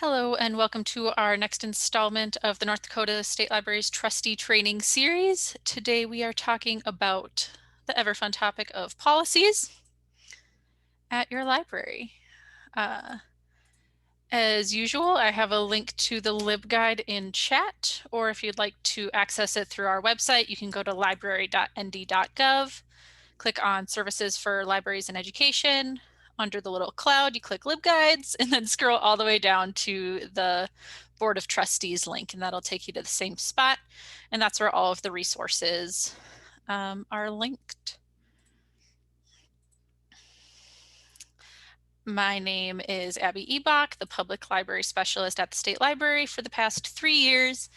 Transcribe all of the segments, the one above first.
Hello and welcome to our next installment of the North Dakota State Library's Trustee Training Series. Today we are talking about the ever fun topic of policies at your library. As usual, I have a link to the LibGuide in chat, or if you'd like to access it through our website, you can go to library.nd.gov, click on Services for Libraries and Education. Under the little cloud, you click LibGuides, and then scroll all the way down to the Board of Trustees link, and that'll take you to the same spot. And that's where all of the resources are linked. My name is Abby Ebach, the Public Library Specialist at the State Library for the past 3 years.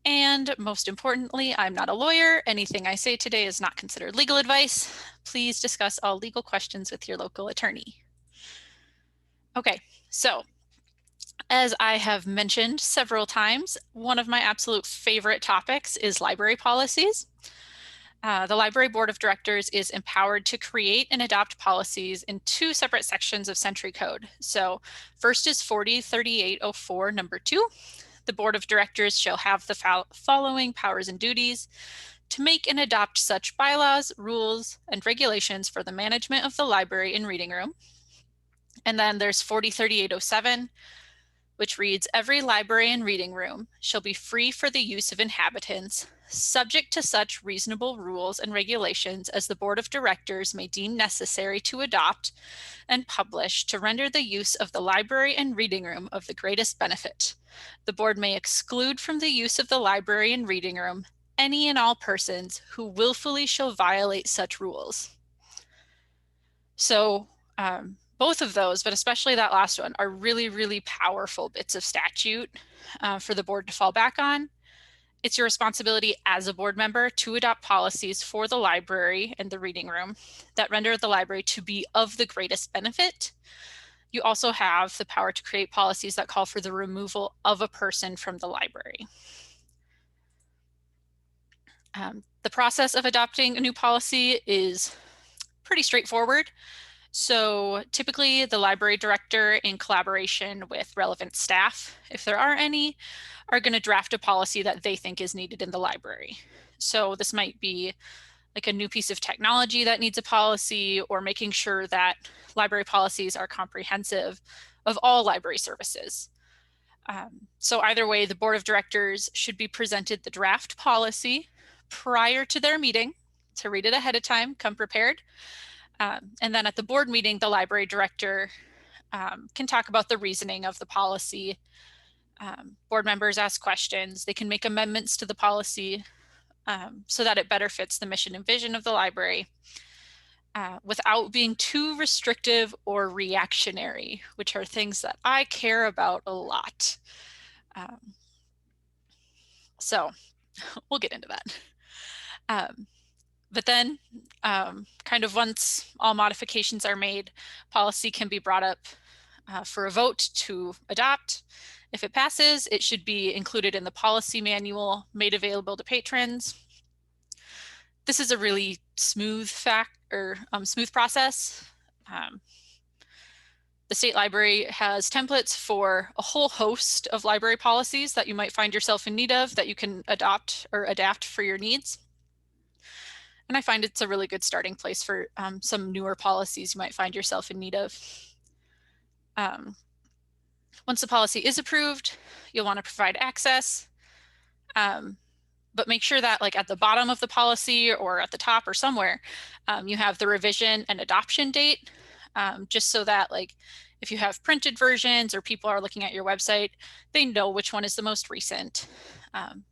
And most importantly, I'm not a lawyer. Anything I say today is not considered legal advice. Please discuss all legal questions with your local attorney. Okay, so as I have mentioned several times, one of my absolute favorite topics is library policies. The Library Board of Directors is empowered to create and adopt policies in 2 separate sections of Century Code. So first is 403804 number 2. The Board of Directors shall have the following powers and duties: to make and adopt such bylaws, rules, and regulations for the management of the library and reading room. And then there's 403807, which reads, every library and reading room shall be free for the use of inhabitants, subject to such reasonable rules and regulations as the Board of Directors may deem necessary to adopt and publish to render the use of the library and reading room of the greatest benefit. The board may exclude from the use of the library and reading room any and all persons who willfully shall violate such rules. So both of those, but especially that last one, are really, really powerful bits of statute for the board to fall back on. It's your responsibility as a board member to adopt policies for the library and the reading room that render the library to be of the greatest benefit. You also have the power to create policies that call for the removal of a person from the library. The process of adopting a new policy is pretty straightforward. So typically the library director, in collaboration with relevant staff, if there are any, are going to draft a policy that they think is needed in the library. So this might be like a new piece of technology that needs a policy, or making sure that library policies are comprehensive of all library services. So either way, the board of directors should be presented the draft policy prior to their meeting to read it ahead of time, come prepared. And then at the board meeting, the library director can talk about the reasoning of the policy. Board members ask questions. They can make amendments to the policy so that it better fits the mission and vision of the library without being too restrictive or reactionary, which are things that I care about a lot. So we'll get into that. But then kind of once all modifications are made, policy can be brought up for a vote to adopt. If it passes, it should be included in the policy manual made available to patrons. This is a really smooth smooth process. The State Library has templates for a whole host of library policies that you might find yourself in need of that you can adopt or adapt for your needs. And I find it's a really good starting place for some newer policies you might find yourself in need of. Once the policy is approved, you'll want to provide access, but make sure that like at the bottom of the policy or at the top or somewhere, you have the revision and adoption date, just so that like if you have printed versions or people are looking at your website, they know which one is the most recent.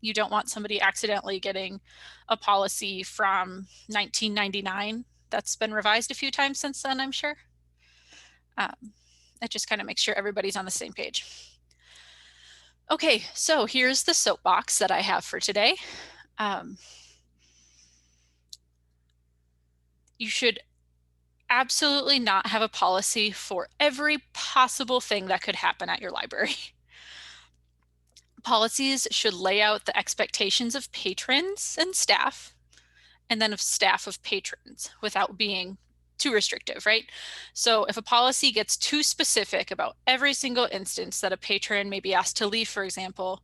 You don't want somebody accidentally getting a policy from 1999 that's been revised a few times since then, I'm sure. It just kind of makes sure everybody's on the same page. Okay, so here's the soapbox that I have for today. You should absolutely not have a policy for every possible thing that could happen at your library. Policies should lay out the expectations of patrons and staff, and then of staff of patrons, without being too restrictive, right? So if a policy gets too specific about every single instance that a patron may be asked to leave, for example,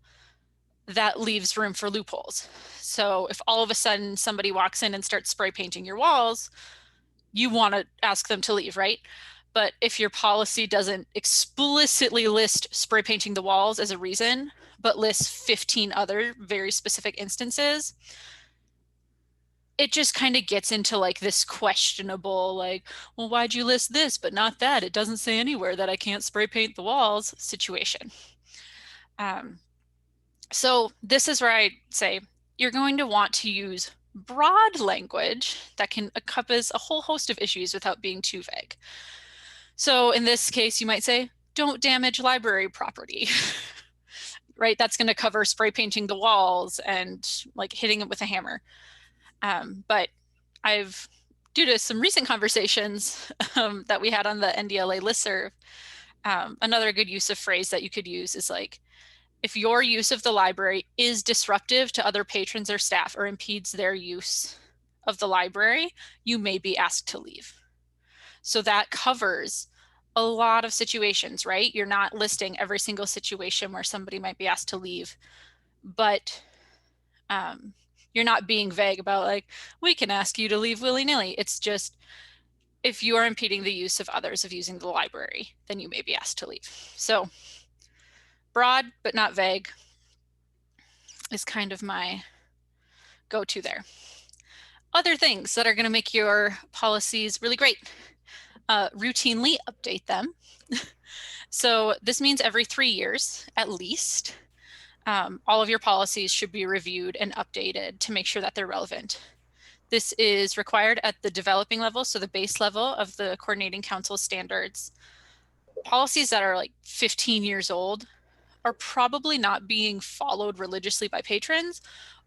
that leaves room for loopholes. So if all of a sudden somebody walks in and starts spray painting your walls, you want to ask them to leave, right? But if your policy doesn't explicitly list spray painting the walls as a reason, but lists 15 other very specific instances, it just kind of gets into like this questionable, like, well, why'd you list this but not that? It doesn't say anywhere that I can't spray paint the walls situation. So this is where I say you're going to want to use broad language that can encompass a whole host of issues without being too vague. So in this case, you might say, don't damage library property, right? That's going to cover spray painting the walls and like hitting it with a hammer. But due to some recent conversations that we had on the NDLA listserv, another good use of phrase that you could use is like, if your use of the library is disruptive to other patrons or staff or impedes their use of the library, you may be asked to leave. So that covers a lot of situations, right? You're not listing every single situation where somebody might be asked to leave, but you're not being vague about like, we can ask you to leave willy-nilly. It's just, if you are impeding the use of others of using the library, then you may be asked to leave. So broad, but not vague is kind of my go-to there. Other things that are going to make your policies really great. Routinely update them. So this means every 3 years at least. All of your policies should be reviewed and updated to make sure that they're relevant. This is required at the developing level, so the base level of the coordinating council standards. Policies that are like 15 years old are probably not being followed religiously by patrons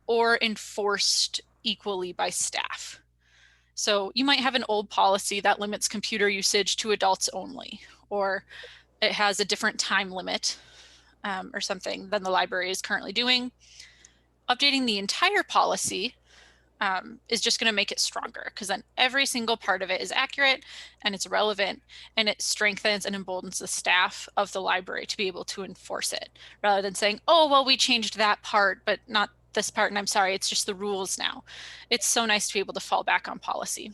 or enforced equally by staff. So you might have an old policy that limits computer usage to adults only, or it has a different time limit or something than the library is currently doing. Updating the entire policy is just going to make it stronger, because then every single part of it is accurate and it's relevant, and it strengthens and emboldens the staff of the library to be able to enforce it, rather than saying, oh, well, we changed that part, but not this part, and I'm sorry, it's just the rules now. It's so nice to be able to fall back on policy.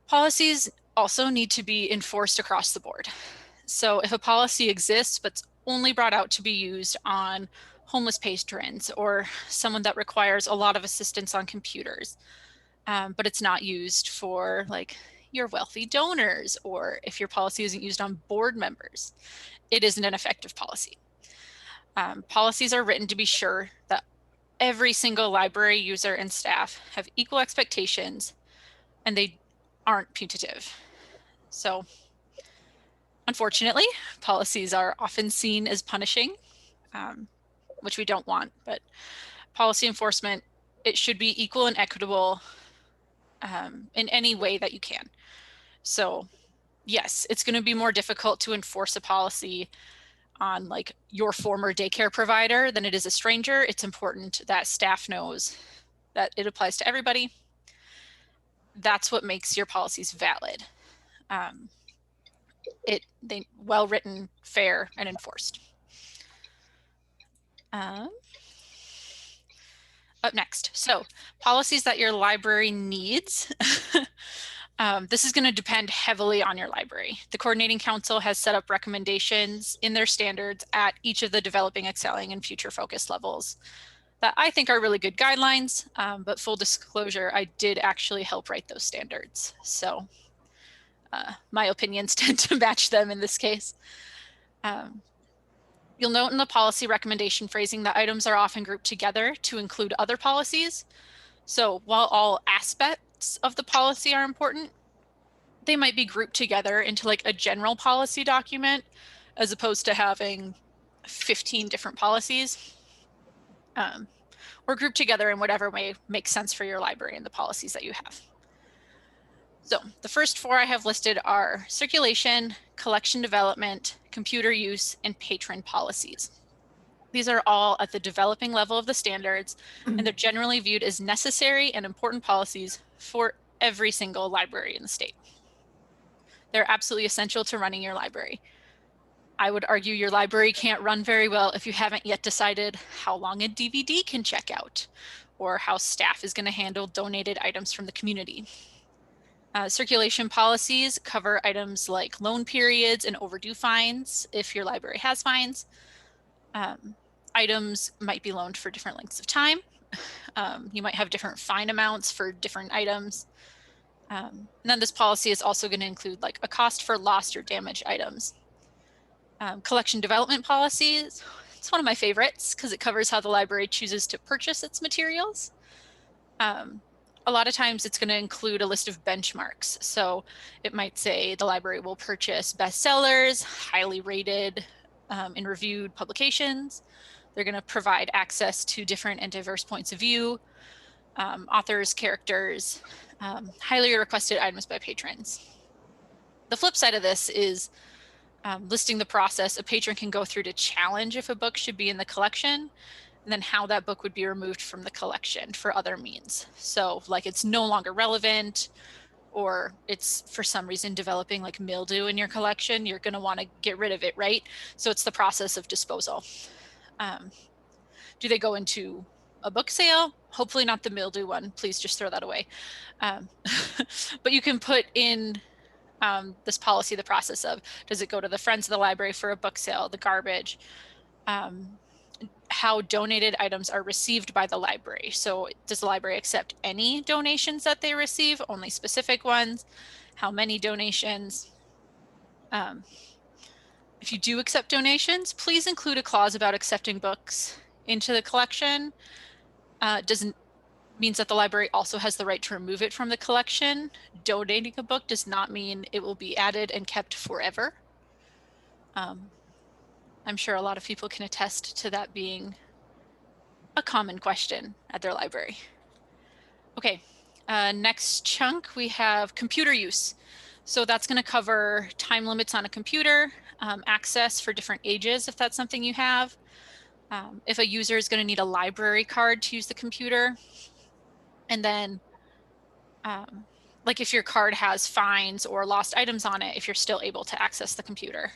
Policies also need to be enforced across the board. So if a policy exists, but it's only brought out to be used on homeless patrons or someone that requires a lot of assistance on computers, but it's not used for like your wealthy donors, or if your policy isn't used on board members, it isn't an effective policy. Policies are written to be sure that every single library user and staff have equal expectations and they aren't punitive. So unfortunately, policies are often seen as punishing, which we don't want, but policy enforcement, it should be equal and equitable in any way that you can. So yes, it's going to be more difficult to enforce a policy on like your former daycare provider than it is a stranger. It's important that staff knows that it applies to everybody. That's what makes your policies valid. They well written, fair, and enforced. Up next, so policies that your library needs. This is going to depend heavily on your library. The coordinating council has set up recommendations in their standards at each of the developing, excelling, and future focus levels that I think are really good guidelines, but full disclosure, I did actually help write those standards. So my opinions tend to match them in this case. You'll note in the policy recommendation phrasing that items are often grouped together to include other policies. So while all aspects of the policy are important, they might be grouped together into like a general policy document, as opposed to having 15 different policies, or grouped together in whatever way makes sense for your library and the policies that you have. So the first 4 I have listed are circulation, collection development, computer use, and patron policies. These are all at the developing level of the standards, and they're generally viewed as necessary and important policies for every single library in the state. They're absolutely essential to running your library. I would argue your library can't run very well if you haven't yet decided how long a DVD can check out, or how staff is going to handle donated items from the community. Circulation policies cover items like loan periods and overdue fines if your library has fines. Items might be loaned for different lengths of time. You might have different fine amounts for different items. And then this policy is also going to include like a cost for lost or damaged items. Collection development policies, it's one of my favorites because it covers how the library chooses to purchase its materials. A lot of times it's going to include a list of benchmarks. So it might say the library will purchase bestsellers, highly rated and reviewed publications. They're going to provide access to different and diverse points of view, authors, characters, highly requested items by patrons. The flip side of this is listing the process a patron can go through to challenge if a book should be in the collection, and then how that book would be removed from the collection for other means. So like it's no longer relevant, or it's for some reason developing like mildew in your collection, you're going to want to get rid of it, right? So it's the process of disposal. Do they go into a book sale? Hopefully not the mildew one. Please just throw that away. But you can put in this policy the process of, does it go to the Friends of the Library for a book sale, the garbage, how donated items are received by the library. So does the library accept any donations that they receive, only specific ones? How many donations? If you do accept donations, please include a clause about accepting books into the collection. Means that the library also has the right to remove it from the collection. Donating a book does not mean it will be added and kept forever. I'm sure a lot of people can attest to that being a common question at their library. Okay, next chunk we have computer use. So that's going to cover time limits on a computer, access for different ages if that's something you have. If a user is going to need a library card to use the computer, and then like if your card has fines or lost items on it, if you're still able to access the computer.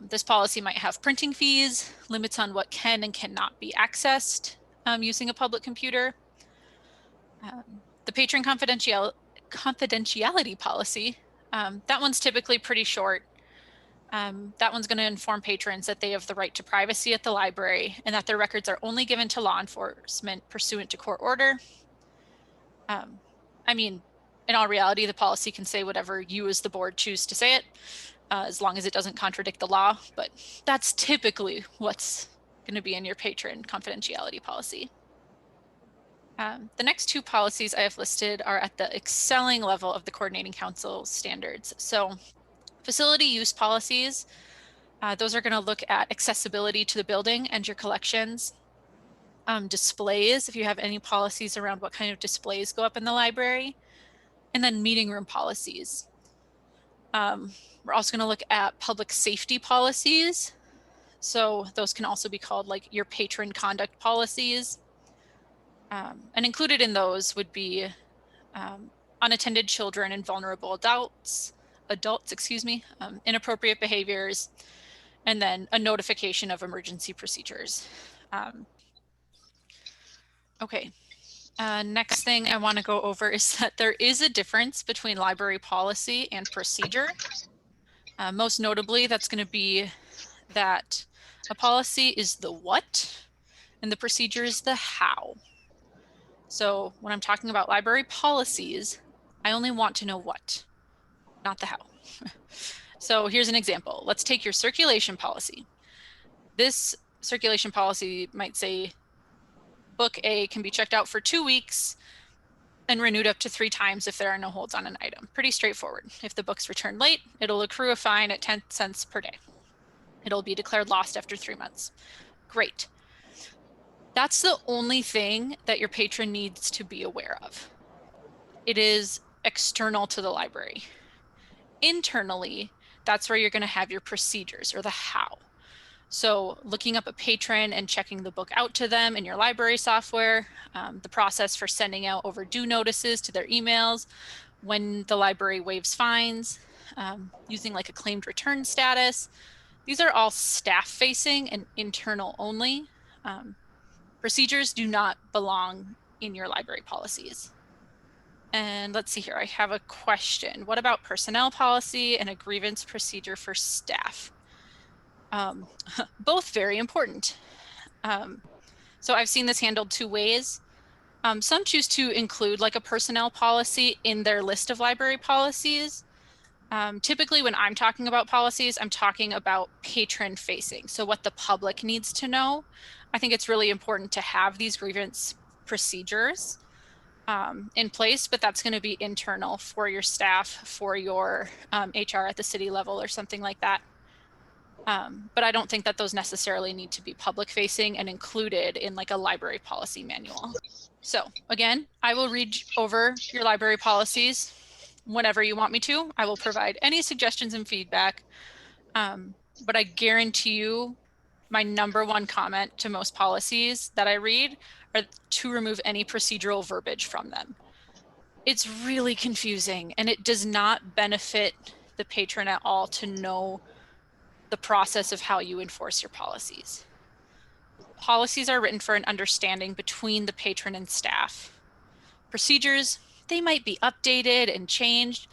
This policy might have printing fees, limits on what can and cannot be accessed using a public computer. The patron confidentiality policy, that one's typically pretty short. That one's going to inform patrons that they have the right to privacy at the library and that their records are only given to law enforcement pursuant to court order. I mean, in all reality, the policy can say whatever you as the board choose to say it, as long as it doesn't contradict the law, but that's typically what's going to be in your patron confidentiality policy. The next two policies I have listed are at the excelling level of the coordinating council standards. So facility use policies, those are going to look at accessibility to the building and your collections. Displays, if you have any policies around what kind of displays go up in the library, and then meeting room policies. We're also going to look at public safety policies. So those can also be called like your patron conduct policies. And included in those would be unattended children and vulnerable adults, inappropriate behaviors, and then a notification of emergency procedures. Okay, next thing I want to go over is that there is a difference between library policy and procedure. Most notably, that's going to be that a policy is the what and the procedure is the how. So when I'm talking about library policies, I only want to know what, not the how. So here's an example. Let's take your circulation policy. This circulation policy might say book A can be checked out for 2 weeks and renewed up to 3 times if there are no holds on an item. Pretty straightforward. If the book's returned late, it'll accrue a fine at 10 cents per day. It'll be declared lost after 3 months. Great. That's the only thing that your patron needs to be aware of. It is external to the library. Internally, that's where you're going to have your procedures or the how. So looking up a patron and checking the book out to them in your library software, the process for sending out overdue notices to their emails, when the library waives fines, using like a claimed return status. These are all staff facing and internal only. Procedures do not belong in your library policies. And let's see here, I have a question. What about personnel policy and a grievance procedure for staff? Both very important. So I've seen this handled two ways. Some choose to include like a personnel policy in their list of library policies. Typically when I'm talking about policies, I'm talking about patron facing. So what the public needs to know. I think it's really important to have these grievance procedures in place, but that's going to be internal for your staff, for your HR at the city level or something like that. But I don't think that those necessarily need to be public facing and included in like a library policy manual. So again, I will read over your library policies whenever you want me to. I will provide any suggestions and feedback. But I guarantee you my number one comment to most policies that I read are to remove any procedural verbiage from them. It's really confusing and it does not benefit the patron at all to know the process of how you enforce your policies. Policies are written for an understanding between the patron and staff. Procedures, they might be updated and changed,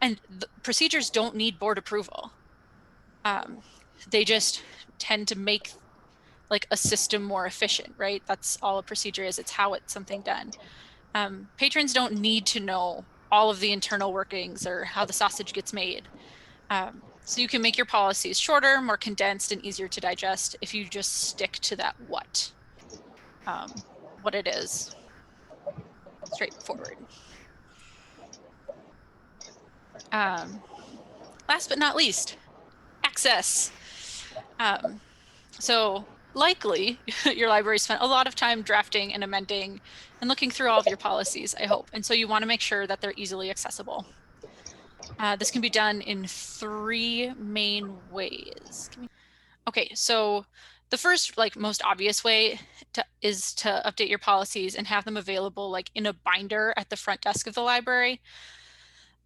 and the procedures don't need board approval. They just tend to make like a system more efficient, right? That's all a procedure is. It's how it's something done. Patrons don't need to know all of the internal workings or how the sausage gets made. So you can make your policies shorter, more condensed, and easier to digest if you just stick to that what it is. Straightforward. Last but not least, access. So likely your library spent a lot of time drafting and amending and looking through all of your policies, I hope. And so you want to make sure that they're easily accessible. This can be done in three main ways. Okay, so the first, like most obvious way is to update your policies and have them available like in a binder at the front desk of the library.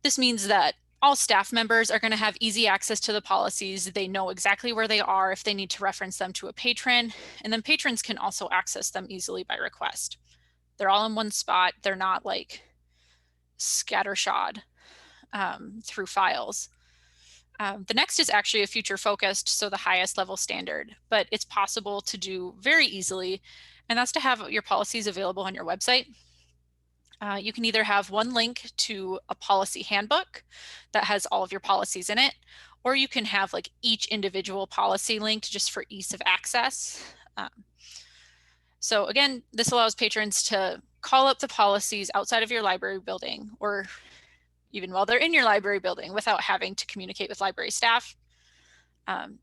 This means that all staff members are going to have easy access to the policies. They know exactly where they are if they need to reference them to a patron, and then patrons can also access them easily by request. They're all in one spot. They're not like scattershot through files. The next is actually a future focused, so the highest level standard, but it's possible to do very easily, and that's to have your policies available on your website. You can either have one link to a policy handbook that has all of your policies in it, or you can have like each individual policy linked just for ease of access. So again, this allows patrons to call up the policies outside of your library building or even while they're in your library building without having to communicate with library staff.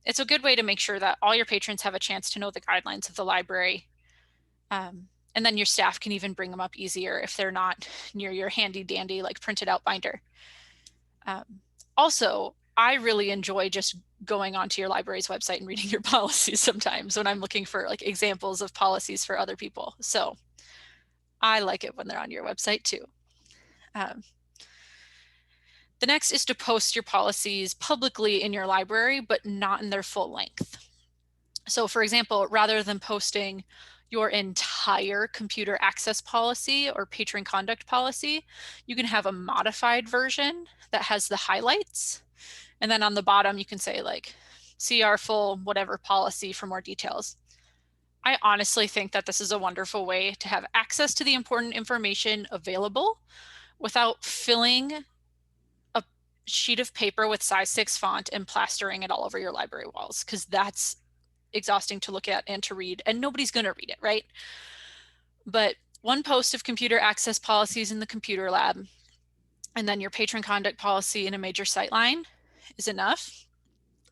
It's a good way to make sure that all your patrons have a chance to know the guidelines of the library. And then your staff can even bring them up easier if they're not near your handy dandy like printed out binder. Also, I really enjoy just going onto your library's website and reading your policies sometimes when I'm looking for like examples of policies for other people. So I like it when they're on your website too. The next is to post your policies publicly in your library, but not in their full length. So for example, rather than posting your entire computer access policy or patron conduct policy, you can have a modified version that has the highlights. And then on the bottom, you can say like, see our full whatever policy for more details. I honestly think that this is a wonderful way to have access to the important information available without filling a sheet of paper with size 6 font and plastering it all over your library walls, because that's exhausting to look at and to read, and nobody's going to read it, right? But one post of computer access policies in the computer lab, and then your patron conduct policy in a major sightline is enough.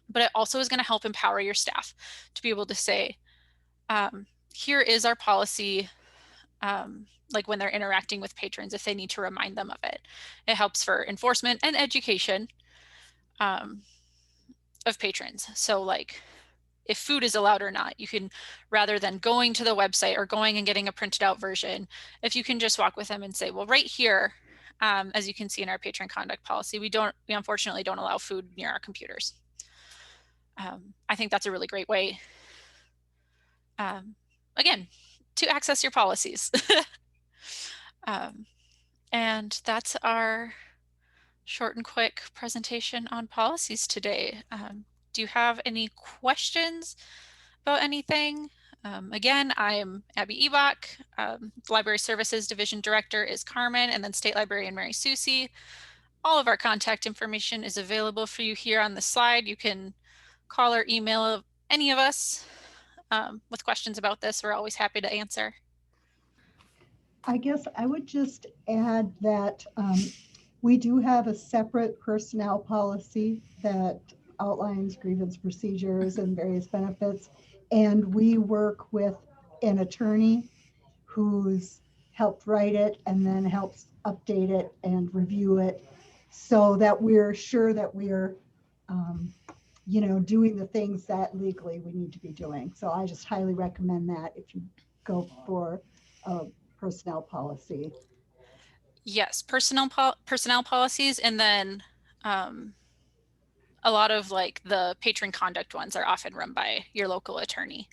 But it also is going to help empower your staff to be able to say, here is our policy, like when they're interacting with patrons, if they need to remind them of it. It helps for enforcement and education of patrons. So like if food is allowed or not. You can, rather than going to the website or going and getting a printed out version, if you can just walk with them and say, well, right here, as you can see in our patron conduct policy, we unfortunately don't allow food near our computers. I think that's a really great way, again, to access your policies. And that's our short and quick presentation on policies today. Do you have any questions about anything? Again, I'm Abby Ebach. Library Services Division Director is Carmen, and then State Librarian Mary Susie. All of our contact information is available for you here on the slide. You can call or email any of us with questions about this. We're always happy to answer. I guess I would just add that we do have a separate personnel policy that outlines grievance procedures and various benefits. And we work with an attorney who's helped write it and then helps update it and review it so that we're sure that we're, doing the things that legally we need to be doing. So I just highly recommend that if you go for a personnel policy. Yes, personnel policies, and then a lot of like the patron conduct ones are often run by your local attorney,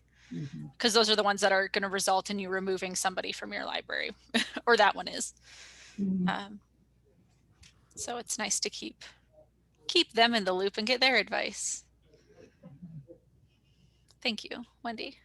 because those are the ones that are going to result in you removing somebody from your library, or that one is. So it's nice to keep them in the loop and get their advice. Thank you, Wendy.